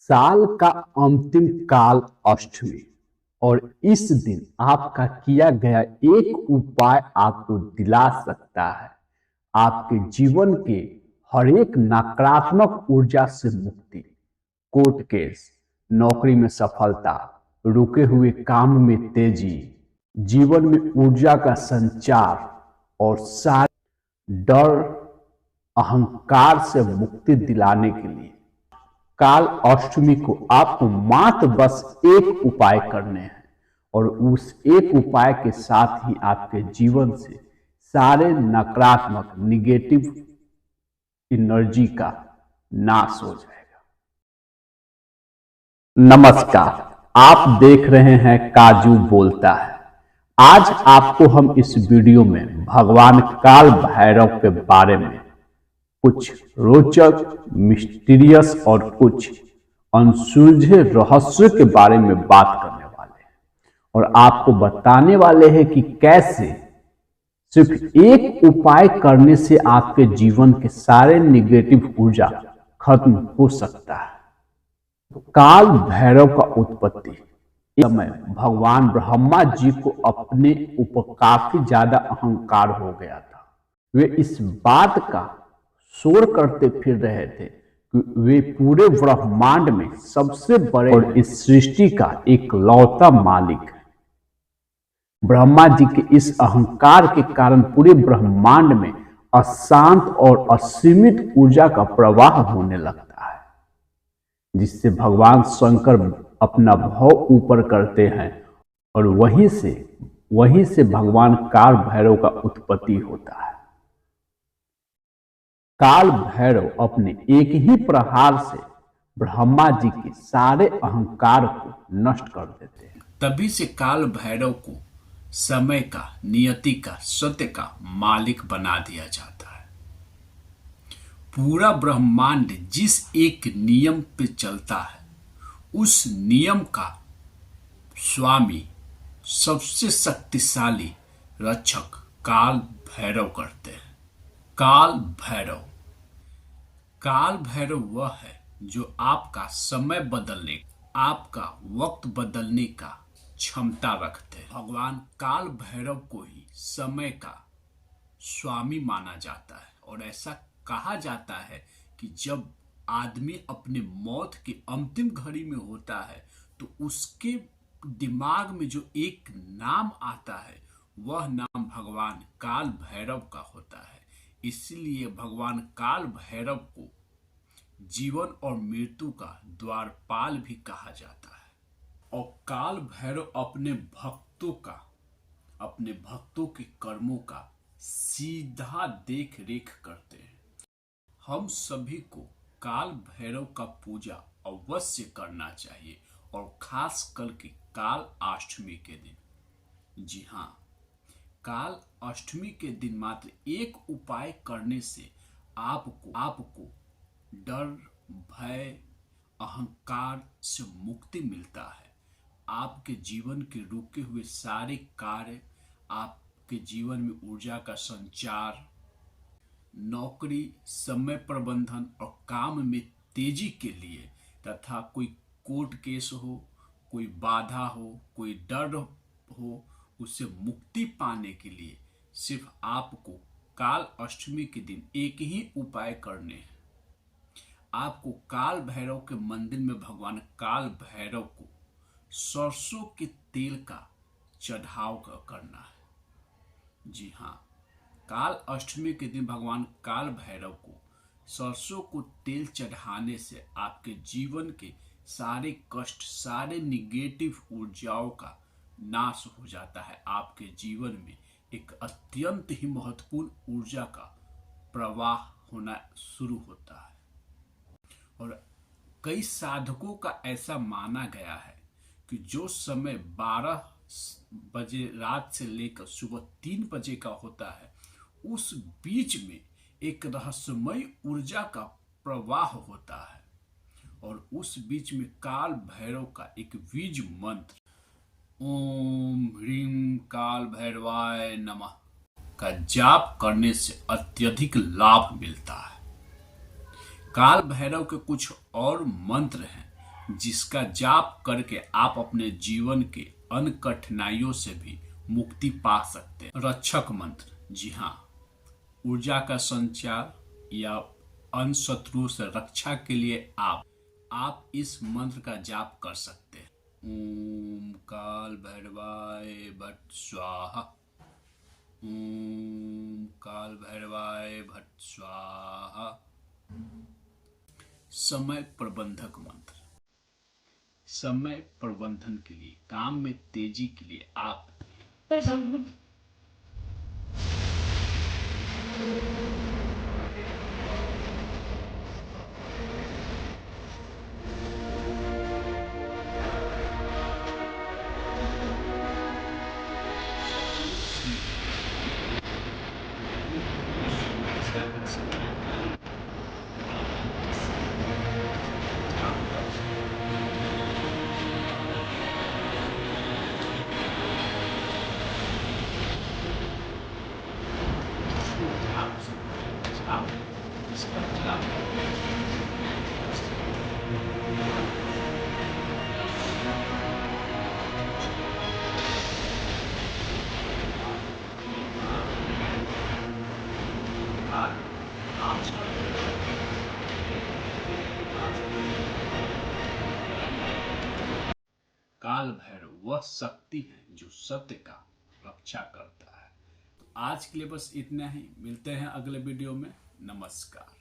साल का अंतिम काल अष्टमी और इस दिन आपका किया गया एक उपाय आपको दिला सकता है आपके जीवन के हर एक नकारात्मक ऊर्जा से मुक्ति। कोर्ट केस, नौकरी में सफलता, रुके हुए काम में तेजी, जीवन में ऊर्जा का संचार और सारे डर अहंकार से मुक्ति दिलाने के लिए काल अष्टमी को आपको मात्र बस एक उपाय करने हैं और उस एक उपाय के साथ ही आपके जीवन से सारे नकारात्मक निगेटिव एनर्जी का नाश हो जाएगा। नमस्कार, आप देख रहे हैं काजू बोलता है। आज आपको हम इस वीडियो में भगवान काल भैरव के बारे में कुछ रोचक, मिस्टीरियस और कुछ अनसुलझे रहस्य के बारे में बात करने वाले हैं और आपको बताने वाले हैं कि कैसे सिर्फ एक उपाय करने से आपके जीवन के सारे निगेटिव ऊर्जा खत्म हो सकता है। काल भैरव का उत्पत्ति इस समय भगवान ब्रह्मा जी को अपने ऊपर काफी ज्यादा अहंकार हो गया था। वे इस बात का शोर करते फिर रहे थे कि वे पूरे ब्रह्मांड में सबसे बड़े और इस सृष्टि का एक लौता मालिक है। ब्रह्मा जी के इस अहंकार के कारण पूरे ब्रह्मांड में अशांत और असीमित ऊर्जा का प्रवाह होने लगता है, जिससे भगवान शंकर अपना भाव ऊपर करते हैं और वहीं से भगवान काल भैरव का उत्पत्ति होता है। काल भैरव अपने एक ही प्रहार से ब्रह्मा जी के सारे अहंकार को नष्ट कर देते हैं। तभी से काल भैरव को समय का, नियति का, सत्य का मालिक बना दिया जाता है। पूरा ब्रह्मांड जिस एक नियम पे चलता है, उस नियम का स्वामी, सबसे शक्तिशाली रक्षक काल भैरव करते हैं। काल भैरव वह है जो आपका समय बदलने, आपका वक्त बदलने का क्षमता रखते हैं। भगवान काल भैरव को ही समय का स्वामी माना जाता है और ऐसा कहा जाता है कि जब आदमी अपने मौत की अंतिम घड़ी में होता है तो उसके दिमाग में जो एक नाम आता है, वह नाम भगवान काल भैरव का होता है। इसलिए भगवान काल भैरव को जीवन और मृत्यु का द्वारपाल भी कहा जाता है। और काल भैरव अपने भक्तों के कर्मों का सीधा देख रेख करते हैं। हम सभी को काल भैरव का पूजा अवश्य करना चाहिए और खास करके काल अष्टमी के दिन। जी हाँ, काल अष्टमी के दिन मात्र एक उपाय करने से आपको डर, भय, अहंकार से मुक्ति मिलता है। आपके जीवन के रुके हुए सारे कार्य, आपके जीवन में ऊर्जा का संचार, नौकरी, समय प्रबंधन और काम में तेजी के लिए तथा कोई कोर्ट केस हो, कोई बाधा हो, कोई डर हो, उससे मुक्ति पाने के लिए सिर्फ आपको काल अष्टमी के दिन एक ही उपाय करने हैं। आपको काल भैरव के मंदिर में भगवान काल भैरव को सरसों के तेल का चढ़ाव करना है। जी हाँ, काल अष्टमी के दिन भगवान काल भैरव को सरसों को तेल चढ़ाने से आपके जीवन के सारे कष्ट, सारे निगेटिव ऊर्जाओं का नाश हो जाता है। आपके जीवन में एक अत्यंत ही महत्वपूर्ण ऊर्जा का प्रवाह होना शुरू होता है। और कई साधकों का ऐसा माना गया है कि जो समय 12 बजे रात से लेकर सुबह 3 बजे का होता है, उस बीच में एक रहस्यमय ऊर्जा का प्रवाह होता है और उस बीच में काल भैरव का एक बीज मंत्र ओम ह्रीम काल भैरवाय नमः का जाप करने से अत्यधिक लाभ मिलता है। काल भैरव के कुछ और मंत्र हैं जिसका जाप करके आप अपने जीवन के अन्य कठिनाइयों से भी मुक्ति पा सकते हैं। रक्षक मंत्र, जी हाँ, ऊर्जा का संचार या अन्य शत्रुओं से रक्षा के लिए आप इस मंत्र का जाप कर सकते हैं। ओम काल भैरवाय भट्ट स्वाहा। ओम काल भैरवाय भट्ट स्वाहा। समय प्रबंधक मंत्र, समय प्रबंधन के लिए, काम में तेजी के लिए आप काल भैरव वह शक्ति है जो सत्य का रक्षा करता है। तो आज के लिए बस इतना ही, मिलते हैं अगले वीडियो में। नमस्कार।